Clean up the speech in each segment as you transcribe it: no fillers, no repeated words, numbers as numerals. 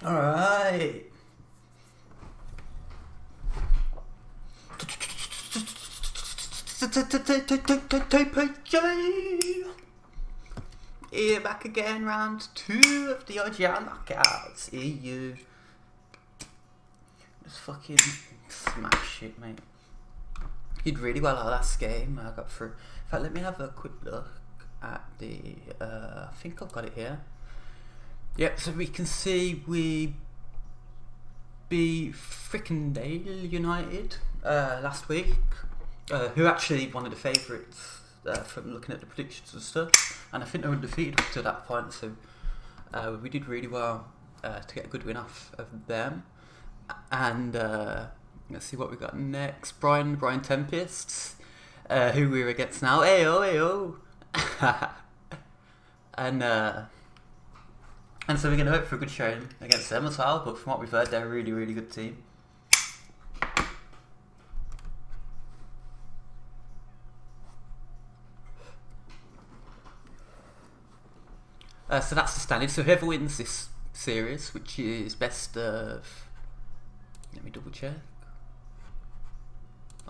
Alright. Here back again, round 2 of the IGL knockouts. EU. Just fucking smash it, mate. Did really well our last game. I got through. In fact, let me have a quick look at the. I think I've got it here. Yep, so we can see we beat Frickendale United last week, who actually one of the favourites from looking at the predictions and stuff, and I think they were undefeated up to that point, so we did really well to get a good win off of them. And let's see what we got next. Brian Tempests, who we're against now. Ayo. And so we're going to hope for a good showing against them as well, but from what we've heard, they're a really, really good team. So that's the standard. So whoever wins this series, which is best of... Let me double check.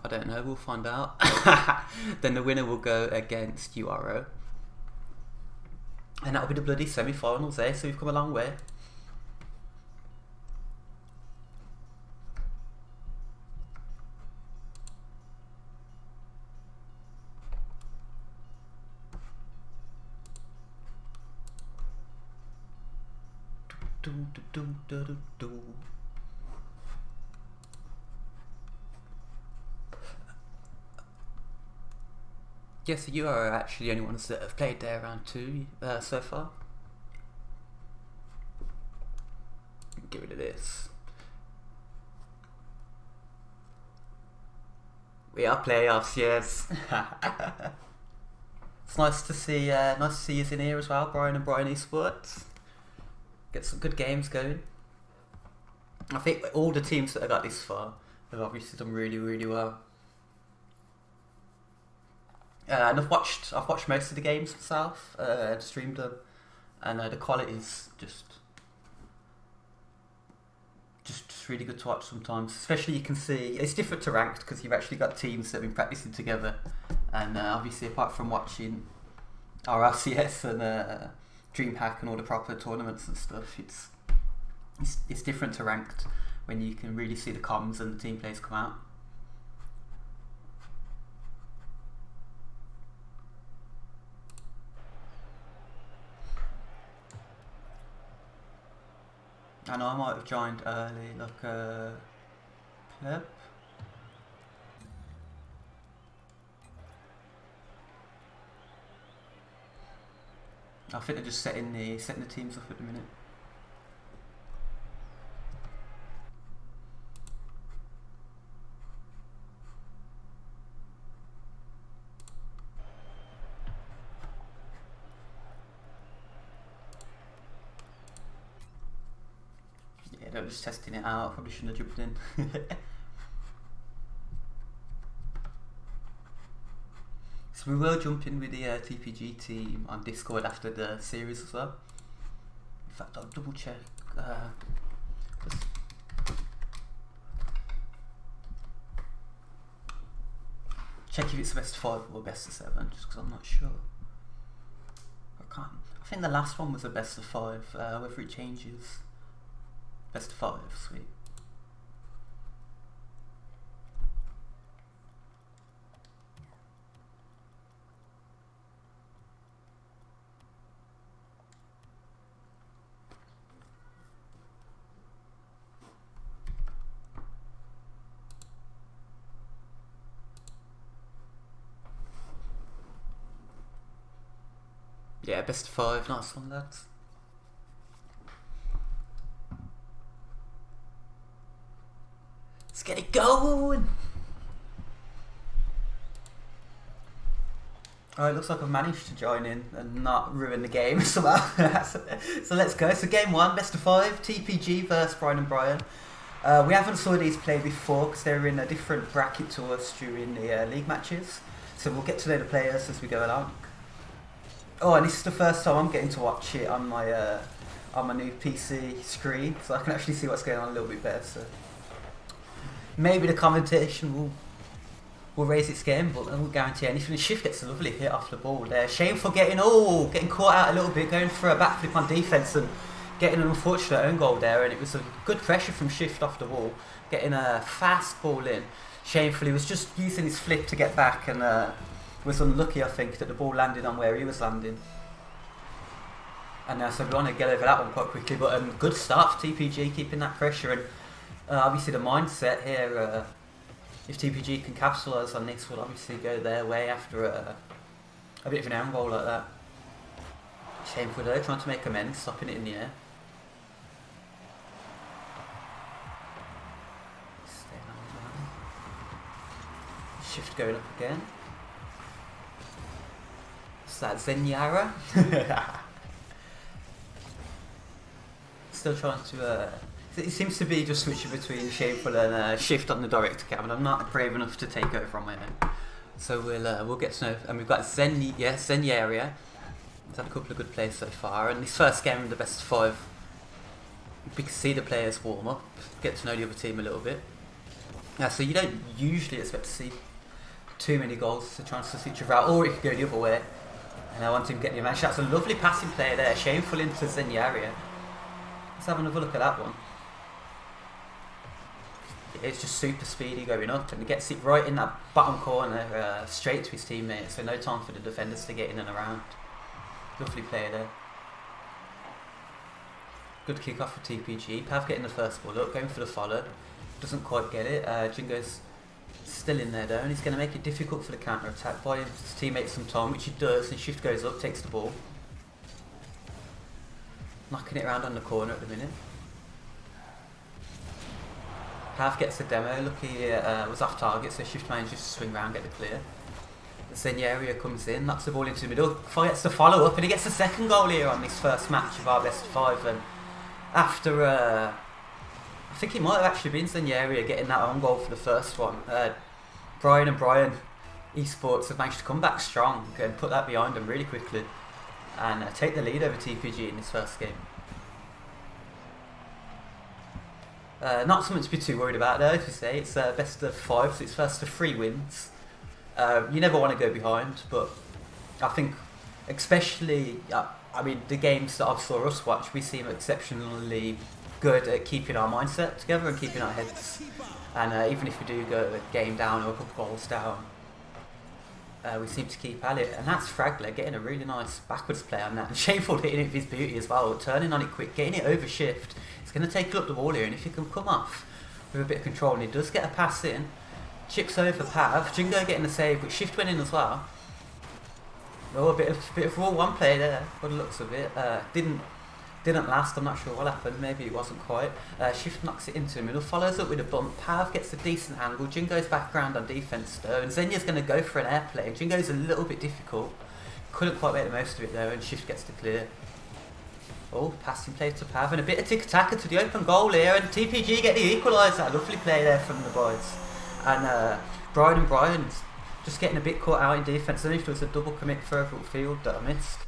I don't know, we'll find out. Then the winner will go against URO. And that'll be the bloody semi-finals there, so we've come a long way. Yes, you are actually the only ones that have played there round 2 so far. Get rid of this. We are playoffs, yes. It's nice to see you in here as well, Brian and Brian Esports. Get some good games going. I think all the teams that have got this far have obviously done really, really well. And I've watched most of the games myself, and streamed them, and the quality is just really good to watch sometimes. Especially you can see it's different to ranked because you've actually got teams that have been practicing together, and obviously apart from watching our RCS and DreamHack and all the proper tournaments and stuff, it's different to ranked when you can really see the comms and the team plays come out. I know I might have joined early, like pleb. I think they're just setting the teams up at the minute. Yeah, they're just testing it out. Probably shouldn't have jumped in. So we will jump in with the TPG team on Discord after the series as well. In fact, I'll double check. Check if it's best of 5 or best of 7, just because I'm not sure. I think the last one was a best of 5. Whether it changes. Best of 5, sweet. Yeah, best of 5, nice one, lads. Let's get it going! Oh, it looks like I've managed to join in and not ruin the game somehow. So let's go. So game 1, best of 5, TPG versus Brian and Brian. We haven't saw these play before because they're in a different bracket to us during the league matches. So we'll get to know the players as we go along. Oh, and this is the first time I'm getting to watch it on my on my new PC screen, so I can actually see what's going on a little bit better. So maybe the commentation will raise its game, but I won't guarantee anything. Shift gets a lovely hit off the ball there. Shameful getting caught out a little bit, going for a backflip on defence and getting an unfortunate own goal there. And it was a good pressure from Shift off the wall, getting a fast ball in. Shameful, he was just using his flip to get back and was unlucky, I think, that the ball landed on where he was landing. And so we want to get over that one quite quickly, but good start for TPG, keeping that pressure. And obviously the mindset here, if TPG can capitalise on this, will obviously go their way after a bit of an end roll like that. Shameful though, trying to make amends, stopping it in the air. Shift going up again. Is that Zenyara? Still trying to. It seems to be just switching between Shameful and Shift on the director cam, and I'm not brave enough to take over on my own. So we'll get to know. And we've got Zenyara. He's had a couple of good plays so far, and this first game in the best of 5, we can see the players warm up, get to know the other team a little bit. So you don't usually expect to see too many goals. It's a chance to switch around, or it could go the other way. And I want him to get the advantage. That's a lovely passing play there. Shameful into Zenyara. Let's have another look at that one. It's just super speedy going up, and he gets it right in that bottom corner, straight to his teammates. So no time for the defenders to get in and around. Lovely play there. Good kick off for TPG. Pav getting the first ball up, going for the follow. Doesn't quite get it. Jingo's still in there though, and he's going to make it difficult for the counter attack, buying his teammates some time, which he does. And Shift goes up, takes the ball, knocking it around on the corner at the minute. Pav gets the demo. Lucky was off target, so Shift manages to swing around, get the clear. The Zenyara comes in, knocks the ball into the middle, gets the follow up, and he gets the second goal here on this first match of our best of 5. And after I think it might have actually been Zenyara getting that own goal for the first one. Brian and Brian Esports have managed to come back strong and put that behind them really quickly and take the lead over TPG in this first game. Not something to be too worried about though, as you say. It's best of 5, so it's first of 3 wins. You never want to go behind, but I think especially, I mean, the games that I've saw us watch, we seem exceptionally good at keeping our mindset together and keeping our heads. And even if we do go a game down or a couple goals down, we seem to keep at it. And that's Fragler getting a really nice backwards play on that. And Shameful hitting it with his beauty as well, turning on it quick, getting it over Shift. It's going to take up the ball here, and if he can come off with a bit of control, and he does get a pass in, chips over Pav, Jingo getting the save, but Shift went in as well. Oh, a bit of raw one play there, by the looks of it. Didn't last, I'm not sure what happened, maybe it wasn't quite. Shift knocks it into the middle, follows up with a bump, Pav gets a decent angle, Jingo's background on defence though, and Zenya's going to go for an airplay. Jingo's a little bit difficult, couldn't quite make the most of it though, and Shift gets the clear. Oh, passing play to Pav, and a bit of tick-tacker to the open goal here, and TPG get the equaliser. Lovely play there from the boys. And Brian and Brian's just getting a bit caught out in defence. I don't know if there was a double commit further upfield that I missed.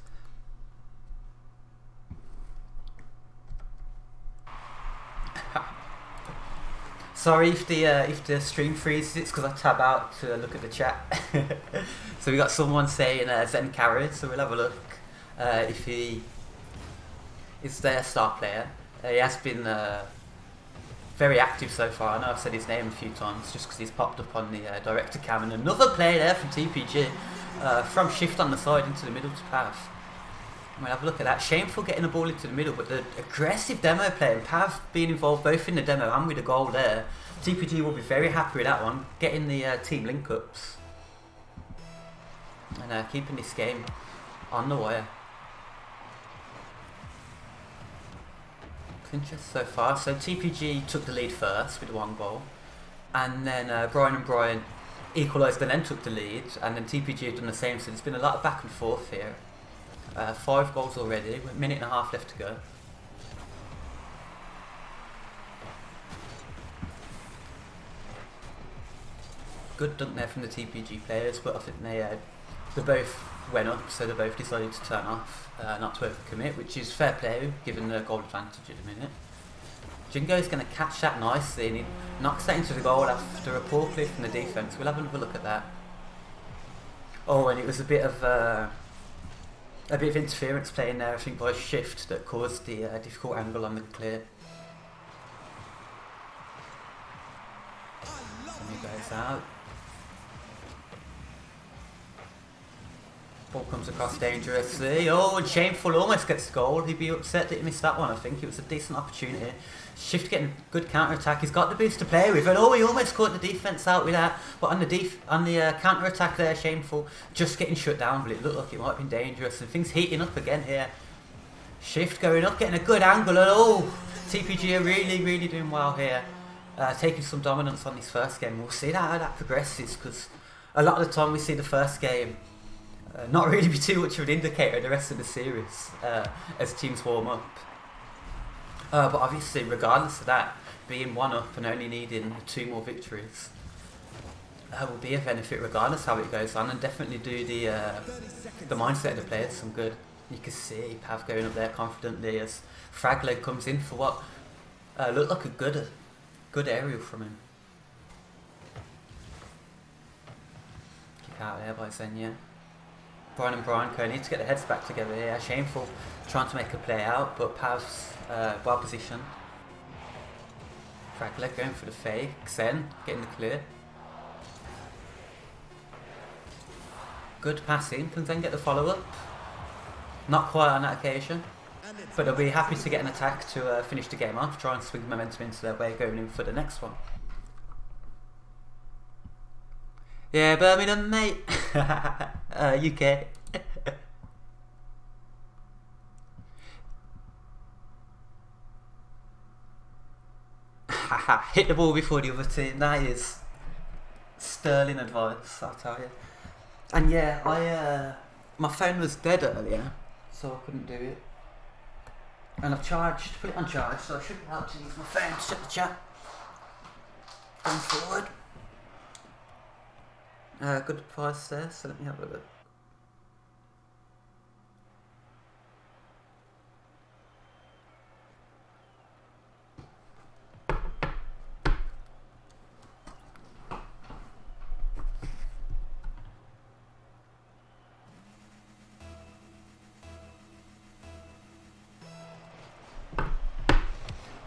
Sorry if the stream freezes, it's because I tab out to look at the chat. So we got someone saying Zen carry, so we'll have a look if he is their star player. He has been very active so far. I know I've said his name a few times just because he's popped up on the director cam. And another play there from TPG from Shift on the side into the middle to Pav. We'll have a look at that. Shameful getting the ball into the middle, but the aggressive demo play and Pav being involved both in the demo and with the goal there. TPG will be very happy with that one, getting the team link-ups and keeping this game on the wire. Clincher so far. So TPG took the lead first with 1 goal, and then Brian and Brian equalised and then took the lead, and then TPG have done the same. So there's been a lot of back and forth here. 5 goals already, with a minute and a half left to go. Good dunk there from the TPG players, but I think they they both went up, so they both decided to turn off, not to overcommit, which is fair play given the goal advantage at the minute. Jingo's going to catch that nicely and he knocks that into the goal after a poor play from the defence. We'll have another look at that. Oh, and it was a bit of interference playing there, I think, by Shift that caused the difficult angle on the clear. And he goes out. Ball comes across dangerously. Oh, and Shameful almost gets the goal. He'd be upset that he missed that one, I think. It was a decent opportunity. Shift getting good counter-attack. He's got the boost to play with. And oh, he almost caught the defence out with that. But on the counter-attack there, Shameful just getting shut down. But it looked like it might have been dangerous. And things heating up again here. Shift going up, getting a good angle. And oh, TPG are really, really doing well here. Taking some dominance on this first game. We'll see how that progresses. Because a lot of the time we see the first game not really be too much of an indicator of the rest of the series as teams warm up. But obviously, regardless of that, being 1 up and only needing 2 more victories will be a benefit regardless how it goes on, and definitely do the mindset of the players some good. You can see Pav going up there confidently as Fragleg comes in for what looked like a good aerial from him. Kick out there by Xenia. Brian and Brian need to get their heads back together here. Shameful trying to make a play out, but Pav's well positioned. Fragleg going for the fake. Xen getting the clear. Good passing. Can Xen get the follow up? Not quite on that occasion, but they'll be happy to get an attack to finish the game off. Try and swing momentum into their way going in for the next one. Yeah, Birmingham, mate. UK. Hit the ball before the other team. That is sterling advice, I'll tell you. And yeah, my phone was dead earlier, so I couldn't do it. And I've put it on charge, so I should be able to use my phone to check the chat going forward. Good advice there, so let me have a look.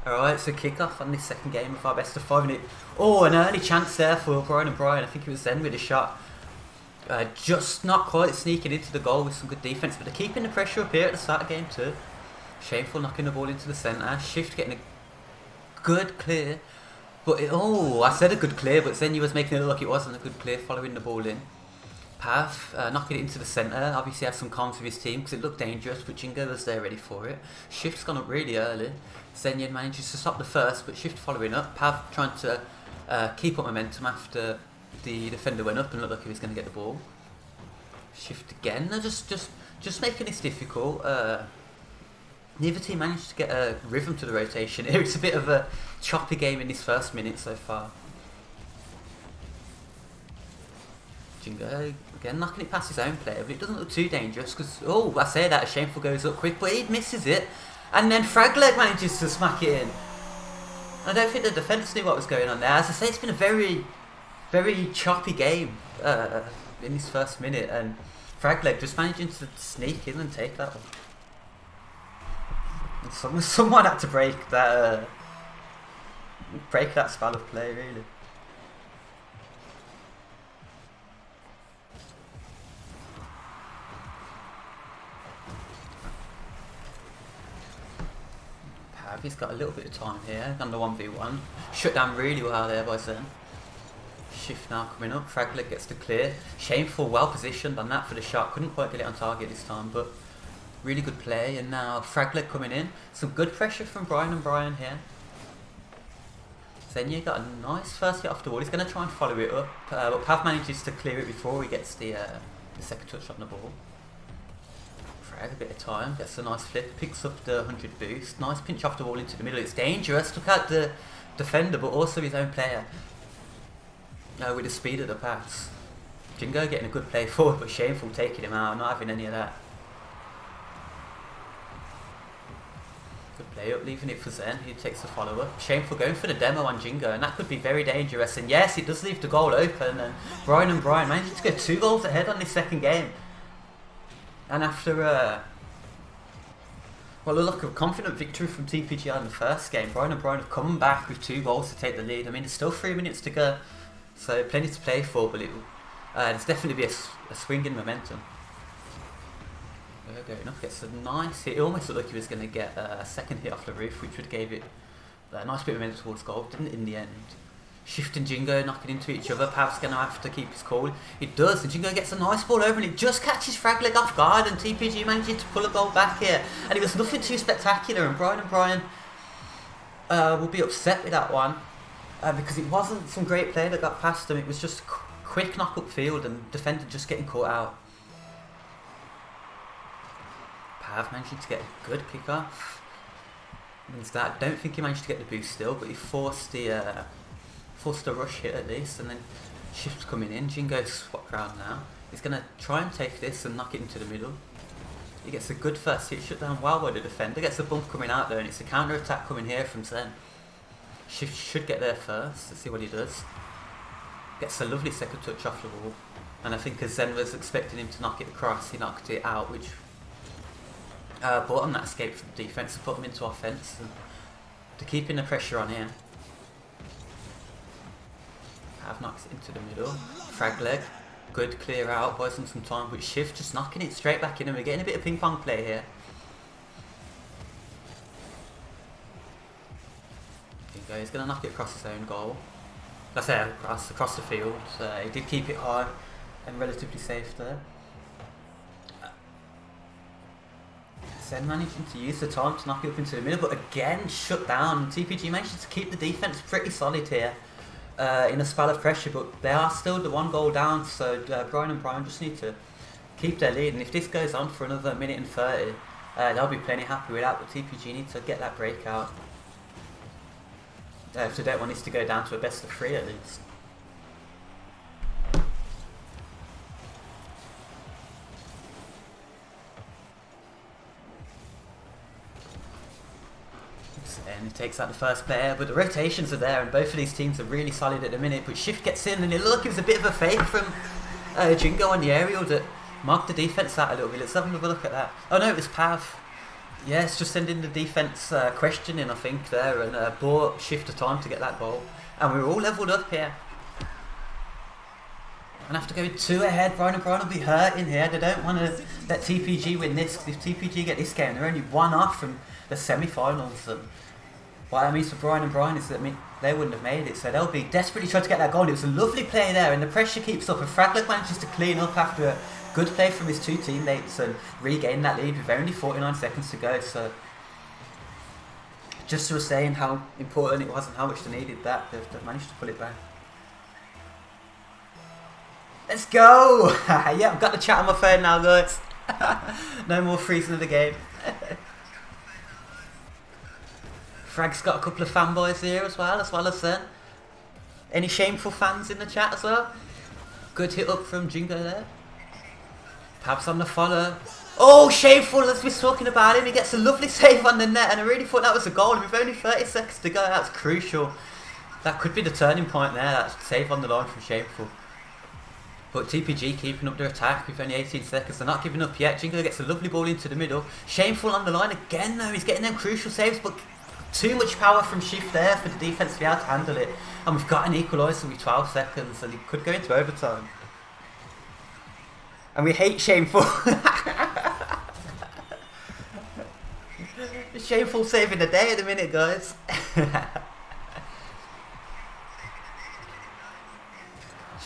Alright, so kick-off on this second game of our best of 5 minute. Oh, an early chance there for Brian and Brian. I think it was Zen with a shot. Just not quite sneaking into the goal with some good defence, but they're keeping the pressure up here at the start of game too. Shameful knocking the ball into the centre. Shift getting a good clear. But I said a good clear, but Zenya was making it look like it wasn't a good clear following the ball in. Pav knocking it into the centre. Obviously had some comms with his team because it looked dangerous, but Jingo was there ready for it. Shift's gone up really early. Xenia manages to stop the first, but Shift following up. Pav trying to keep up momentum after the defender went up and looked like he was going to get the ball. Shift again. They're just making this difficult. Neither team managed to get a rhythm to the rotation. It's a bit of a choppy game in this first minute so far. Jingo again knocking it past his own player, but it doesn't look too dangerous because, I say that, Shameful goes up quick, but he misses it. And then Fragleg manages to smack it in. I don't think the defence knew what was going on there. As I say, it's been a very, very choppy game in this first minute, and Fragleg just managing to sneak in and take that one. And someone had to break that spell of play, really. He's got a little bit of time here on the 1v1. Shut down really well there by Zen. Shift now coming up. Fragleg gets the clear. Shameful, well positioned on that for the shot. Couldn't quite get it on target this time, but really good play. And now Fragleg coming in. Some good pressure from Brian and Brian here. Xenia got a nice first hit off the wall. He's going to try and follow it up, but Pav manages to clear it before he gets the second touch on the ball. A bit of time, gets a nice flip, picks up the 100 boost, nice pinch off the wall into the middle. It's dangerous, took out the defender but also his own player with the speed of the pass. Jingo getting a good play forward, but Shameful taking him out, not having any of that. Good play up, leaving it for Zen, who takes the follow-up. Shameful going for the demo on Jingo, and that could be very dangerous. And yes, it does leave the goal open, and Brian managed to get 2 goals ahead on this second game. And after, well, look, a confident victory from TPG on the first game, Brian have come back with 2 goals to take the lead. I mean, there's still 3 minutes to go, so plenty to play for, but there's definitely be a swing in momentum. Going up, gets a nice hit. It almost looked like he was going to get a second hit off the roof, which would give it a nice bit of momentum towards goal. Didn't it in the end? Shift and Jingo knocking into each other. Pav's going to have to keep his cool. It does, and Jingo gets a nice ball over, and it just catches Fragleg off guard, and TPG manages to pull a goal back here. And it was nothing too spectacular, and Brian will be upset with that one, because it wasn't some great play that got past him. It was just a quick knock up field, and defender just getting caught out. Pav managing to get a good kick off. Means that I don't think he managed to get the boost still, but he forced the rush hit at least, and then Shift's coming in. Jingo's swapped around now. He's going to try and take this and knock it into the middle. He gets a good first hit, shut down well by the defender. Gets a bump coming out there, and it's a counter attack coming here from Zen. Shift should get there first. Let's see what he does. Gets a lovely second touch off the wall, and I think as Zen was expecting him to knock it across, he knocked it out, which brought on that escape from defence and put him into offence, and to keeping the pressure on here. Pav knocks it into the middle. Fragleg, good clear out, buys him some time, but Shift just knocking it straight back in, and we're getting a bit of ping pong play here. He's going to knock it across his own goal. That's it, across the field. He did keep it high and relatively safe there. Zen managing to use the time to knock it up into the middle, but again shut down. TPG managed to keep the defence pretty solid here in a spell of pressure, but they are still the 1 goal down, so Brian just need to keep their lead, and if this goes on for another minute and 30, they'll be plenty happy with that, but TPG need to get that breakout if they don't want this to go down to a best of 3 at least. And he takes out the first player, but the rotations are there, and both of these teams are really solid at the minute. But Shift gets in, and it was a bit of a fake from Jingo on the aerial that marked the defence out a little bit. Let's have another look at that. Oh no, it was Pav. Yeah, it's just sending the defence questioning, I think, there, and bought Shift the time to get that goal. And we were all levelled up here. And after going 2 ahead, Brian will be hurting here. They don't want to let TPG win this, because if TPG get this game, they're only 1 off from the semi-finals. And what that means for Brian is that they wouldn't have made it, so they'll be desperately trying to get that goal. It was a lovely play there, and the pressure keeps up, and Fragleg manages to clean up after a good play from his 2 teammates and regain that lead with only 49 seconds to go. So just was saying how important it was and how much they needed that, they've managed to pull it back. Let's go! Yeah, I've got the chat on my phone now, guys. No more freezing of the game. Frag's got a couple of fanboys here as well as Zen. Any Shameful fans in the chat as well? Good hit up from Jingo there. Pab's on the follow. Oh, Shameful, as we're talking about him, he gets a lovely save on the net, and I really thought that was a goal, and with only 30 seconds to go, that's crucial. That could be the turning point there, that save on the line from Shameful. But TPG keeping up their attack with only 18 seconds. They're not giving up yet. Jingo gets a lovely ball into the middle. Shameful on the line again though. He's getting them crucial saves, but too much power from Shift there for the defence to be able to handle it. And we've got an equaliser with 12 seconds, and it could go into overtime. And we hate Shameful. Shameful saving the day at the minute, guys.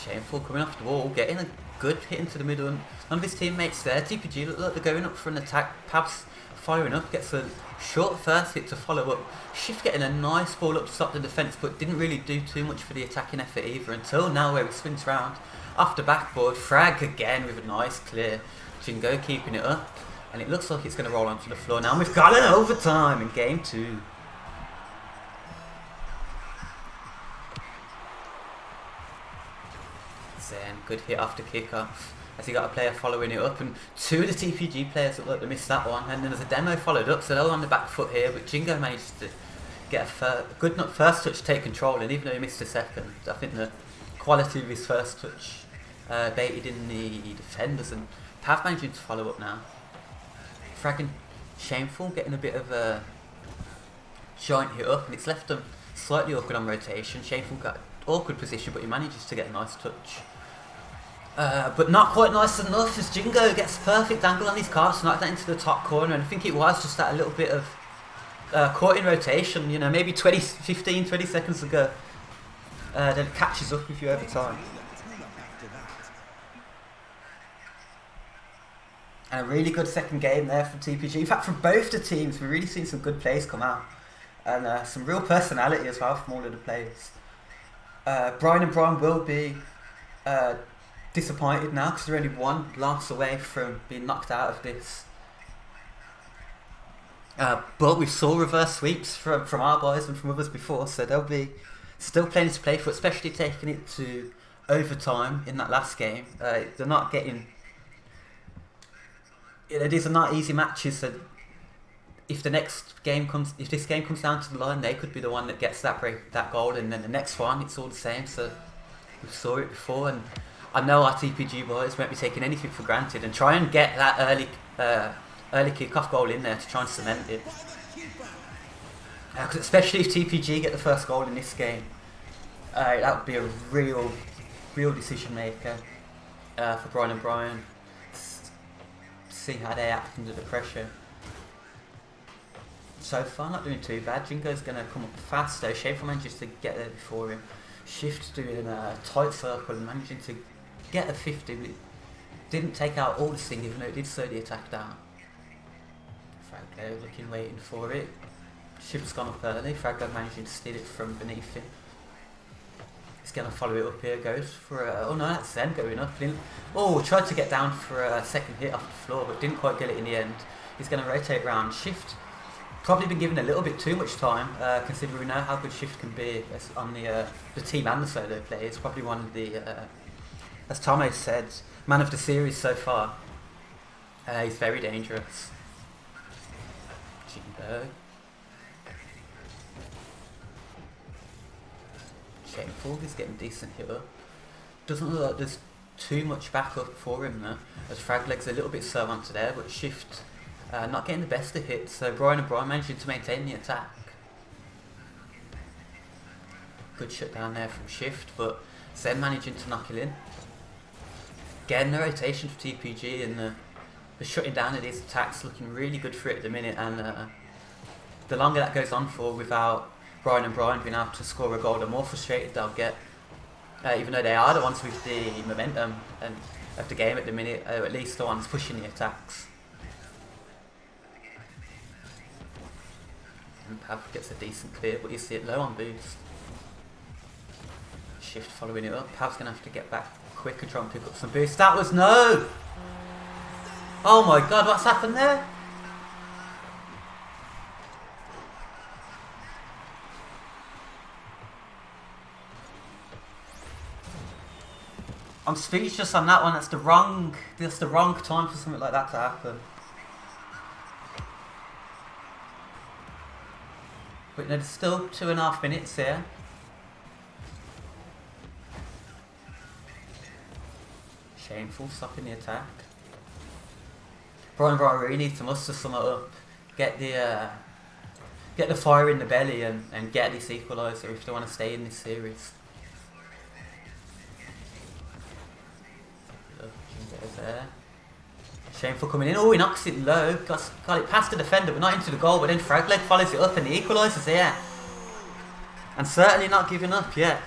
Shameful coming off the wall, getting a good hit into the middle, and none of his teammates there. TPG look like they're going up for an attack. Pab's firing up, gets a short first hit to follow up. Shift getting a nice ball up to stop the defence, but didn't really do too much for the attacking effort either, until now where he swings round off the backboard. Frag again with a nice clear. Jingo keeping it up, and it looks like it's going to roll onto the floor now. And we've got an overtime in game 2. Zen, good hit after kickoff. As he got a player following it up, and two of the TPG players looked like they missed that one, and then there's a demo followed up, so they're on the back foot here, but Jingo managed to get a good first touch to take control, and even though he missed a second, I think the quality of his first touch baited in the defenders, and Pav managing to follow up now. Fragging Shameful, getting a bit of a giant hit up, and it's left them slightly awkward on rotation. Shameful got awkward position, but he manages to get a nice touch. But not quite nice enough, as Jingo gets perfect angle on his card to knock that into the top corner, and I think it was just that a little bit of caught in rotation, you know, maybe 20 seconds ago. Then it catches up with you over time. And a really good second game there from TPG. In fact, from both the teams, we've really seen some good plays come out. And some real personality as well from all of the players. Brian and Brian will be disappointed now because they're only one loss away from being knocked out of this. But we saw reverse sweeps from our boys and from others before, so they'll be still plenty to play for, especially taking it to overtime in that last game. They're not getting... These are not easy matches, so if this game comes down to the line, they could be the one that gets that goal, and then the next one, it's all the same. So we saw it before, and I know our TPG boys won't be taking anything for granted and try and get that early kick-off goal in there to try and cement it. Especially if TPG get the first goal in this game, that would be a real decision maker for Brian and Brian. See how they act under the pressure. So far, not doing too bad. Jingo's going to come up fast though. Schaefer manages to get there before him. Shift doing a tight circle and managing to get a 50, but it didn't take out all the sting, even though it did slow the attack down. Fraglo looking, waiting for it. Shift's gone up early. Fraglo managing to steal it from beneath him. He's going to follow it up here. Goes for a... Oh no, that's Zen going up. Tried to get down for a second hit off the floor, but didn't quite get it in the end. He's going to rotate round. Shift probably been given a little bit too much time, considering we know how good Shift can be on the team and the solo play. It's probably one of the, as Tomo said, man of the series so far. He's very dangerous. Jingo. Shameful, he's getting decent hit up. Doesn't look like there's too much backup for him though, as Fragleg's a little bit slow onto there, but Shift not getting the best of hits, so Brian and Brian managing to maintain the attack. Good shutdown there from Shift, but Zen managing to knock it in. Again, the rotation for TPG and the shutting down of these attacks looking really good for it at the minute, and the longer that goes on for without Brian and Brian being able to score a goal, the more frustrated they'll get. Even though they are the ones with the momentum and of the game at the minute, at least the ones pushing the attacks. And Pav gets a decent clear, but you see it low on boost. Shift following it up. Pav's going to have to get back quick and try and pick up some boost. That was no! Oh my god, what's happened there? I'm speechless on that one. That's the wrong time for something like that to happen. But there's still 2.5 minutes here. Shameful, stopping the attack. Brian really needs to muster some up, get the fire in the belly and get this equaliser if they want to stay in this series. There. Shameful coming in. Oh, he knocks it low. Got it past the defender, but not into the goal. But then Fragleg follows it up, and the equaliser's here. And certainly not giving up yet.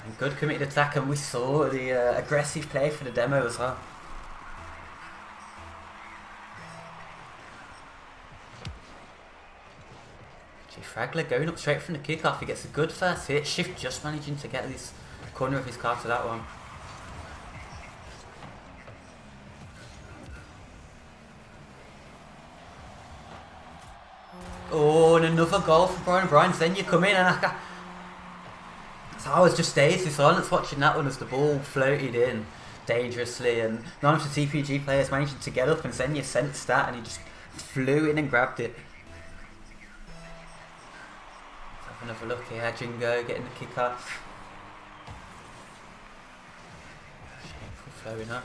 And good committed attack, and we saw the aggressive play for the demo as well. Fragleg going up straight from the kickoff. He gets a good first hit. Shift just managing to get this corner of his card to that one. Oh, and another goal for Brian Bryans. Then you come in and So I was just dazed in silence watching that one as the ball floated in dangerously, and none of the TPG players managed to get up, and Xenia sensed that and he just flew in and grabbed it. Let's have another look here. Jingo getting the kick off. Shameful flowing up.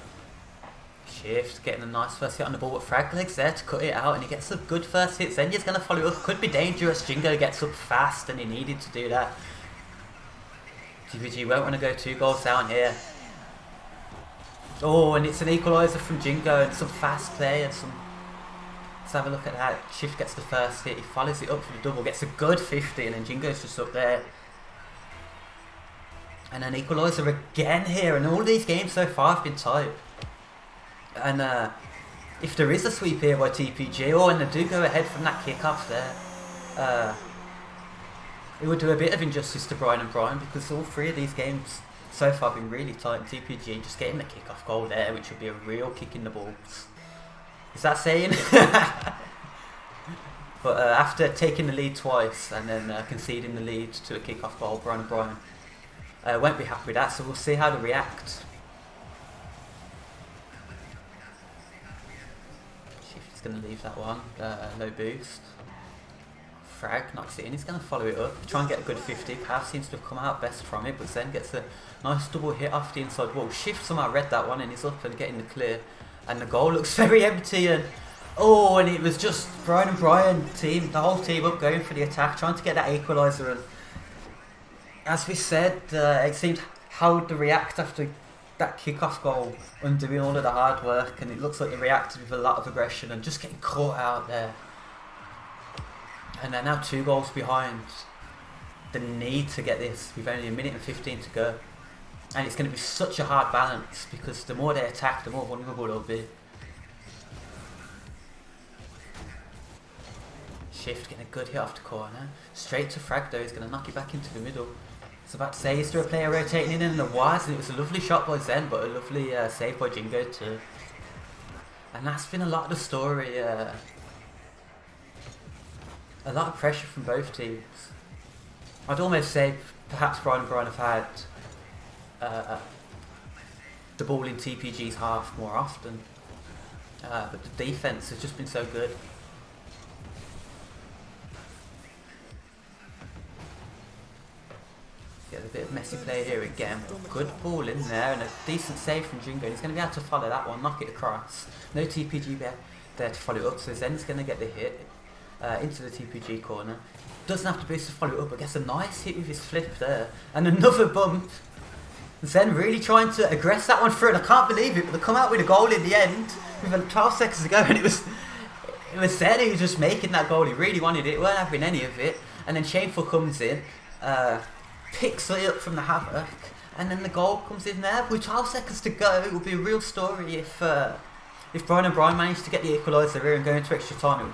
Shift, getting a nice first hit on the ball, but Fragleg's there to cut it out, and he gets a good first hit. Xenia's going to follow up, could be dangerous. Jingo gets up fast, and he needed to do that. TPG won't want to go 2 goals down here. Oh, and it's an equaliser from Jingo, and some fast play, and some... Let's have a look at that. Shift gets the first hit, he follows it up for the double, gets a good 50, and then Jingo's just up there. And an equaliser again here, and all these games so far have been tight. And if there is a sweep here by TPG, and they do go ahead from that kick-off there, it would do a bit of injustice to Brian and Brian, because all 3 of these games so far have been really tight. And TPG just getting the kick-off goal there, which would be a real kick in the balls. Is that saying? But after taking the lead twice and then conceding the lead to a kick-off goal, Brian and Brian won't be happy with that, so we'll see how they react. Going to leave that one, low boost. Frag knocks it in, he's going to follow it up, try and get a good 50. Pav seems to have come out best from it, but then gets a nice double hit off the inside wall. Shift somehow read that one and he's up and getting the clear, and the goal looks very empty, and and it was just Brian and Brian team, the whole team up going for the attack, trying to get that equaliser. And as we said, it seemed how to react after that kick-off goal, undoing all of the hard work, and it looks like they reacted with a lot of aggression and just getting caught out there. And they're now 2 goals behind. They need to get this with only 1 minute and 15 to go. And it's going to be such a hard balance, because the more they attack, the more vulnerable they'll be. Shift getting a good hit off the corner. Straight to Frag though, he's going to knock it back into the middle. I was about to say, is there a player rotating in the wires? And it was a lovely shot by Zen, but a lovely save by Jingo too. And that's been a lot of the story. A lot of pressure from both teams. I'd almost say perhaps Brian and Brian have had the ball in TPG's half more often. But the defence has just been so good. Get a bit of messy play here again. Good ball in there and a decent save from Jingo. And he's going to be able to follow that one, knock it across. No TPG there to follow it up, so Zen's going to get the hit into the TPG corner. Doesn't have to boost to follow it up, but gets a nice hit with his flip there. And another bump. Zen really trying to aggress that one through, and I can't believe it, but they come out with a goal in the end with 12 seconds to go, and it was Zen who was just making that goal. He really wanted it, weren't having any of it. And then Shameful comes in, picks it up from the havoc, and then the goal comes in there with 12 seconds to go. It would be a real story if Brian and Brian managed to get the equaliser here and go into extra time.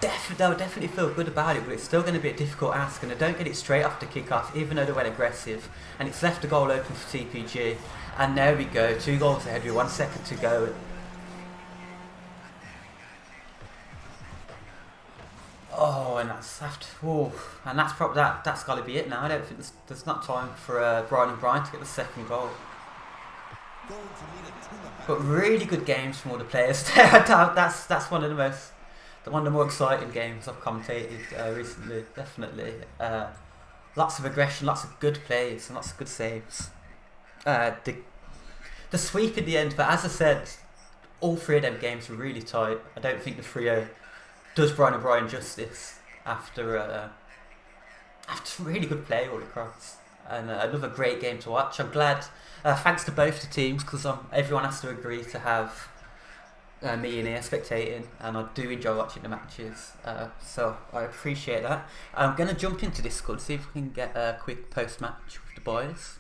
They'll definitely feel good about it, but it's still going to be a difficult ask, and they don't get it straight after kick-off, even though they went aggressive, and it's left the goal open for TPG. And there we go, 2 goals ahead with 1 second to go. Oh, and that's after. Oh, and that's probably that's got to be it now. I don't think there's not time for Brian and Brian to get the second goal. But really good games from all the players there. That's one of the more exciting games I've commentated recently. Definitely, lots of aggression, lots of good plays, and lots of good saves. The sweep in the end, but as I said, all 3 of them games were really tight. I don't think the trio does Brian and Brian justice after really good play all across, and another great game to watch. I'm glad, thanks to both the teams, because everyone has to agree to have me in here spectating, and I do enjoy watching the matches, so I appreciate that. I'm going to jump into Discord, see if we can get a quick post-match with the boys.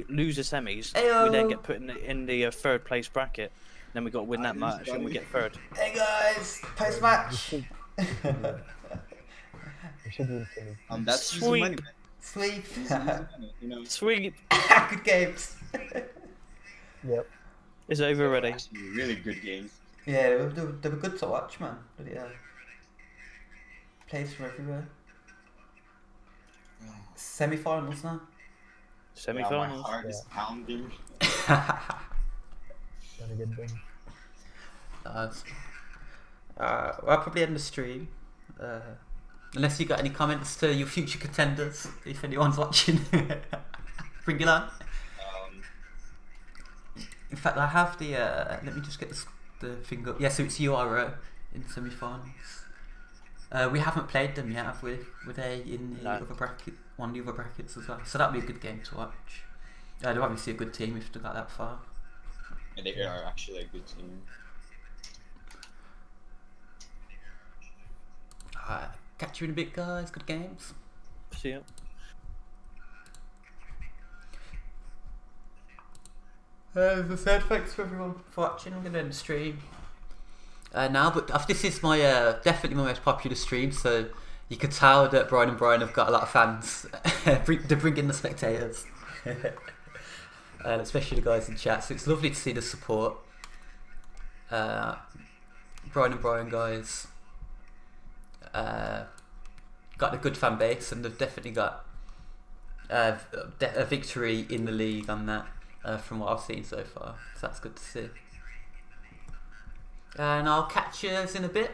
Lose the semis, Heyo. we then get put in the 3rd place bracket. Then we got to win that match, and we get 3rd. Hey guys, post-match. We should win semis. That's Sweep. money, Sweep. you know. Sweep. Good games. Yep. It's over already. Actually, really good games. Yeah, they were good to watch, man. But yeah, plays from everywhere. Semi-finals now. Yeah, my Semi-finals. heart is pounding. Gonna get done. Nice. Well, I'll probably end the stream. Unless you got any comments to your future contenders, if anyone's watching, bring it on. In fact, I have the. Let me just get the thing up. Yeah, so it's URO in semi-finals. We haven't played them yet, have we? Were they in the No. other bracket, one of the other brackets as well? So that'd be a good game to watch. They're obviously a good team if they got that far. And they are actually a good team. Alright, catch you in a bit, guys. Good games. See ya. As I said, thanks for everyone for watching. I'm going to end the stream now, but this is my definitely my most popular stream, so you can tell that Brian and Brian have got a lot of fans. They bring in the spectators, especially the guys in chat. So it's lovely to see the support. Brian and Brian guys got a good fan base, and they've definitely got a victory in the league on that. From what I've seen so far, so that's good to see. And I'll catch you in a bit.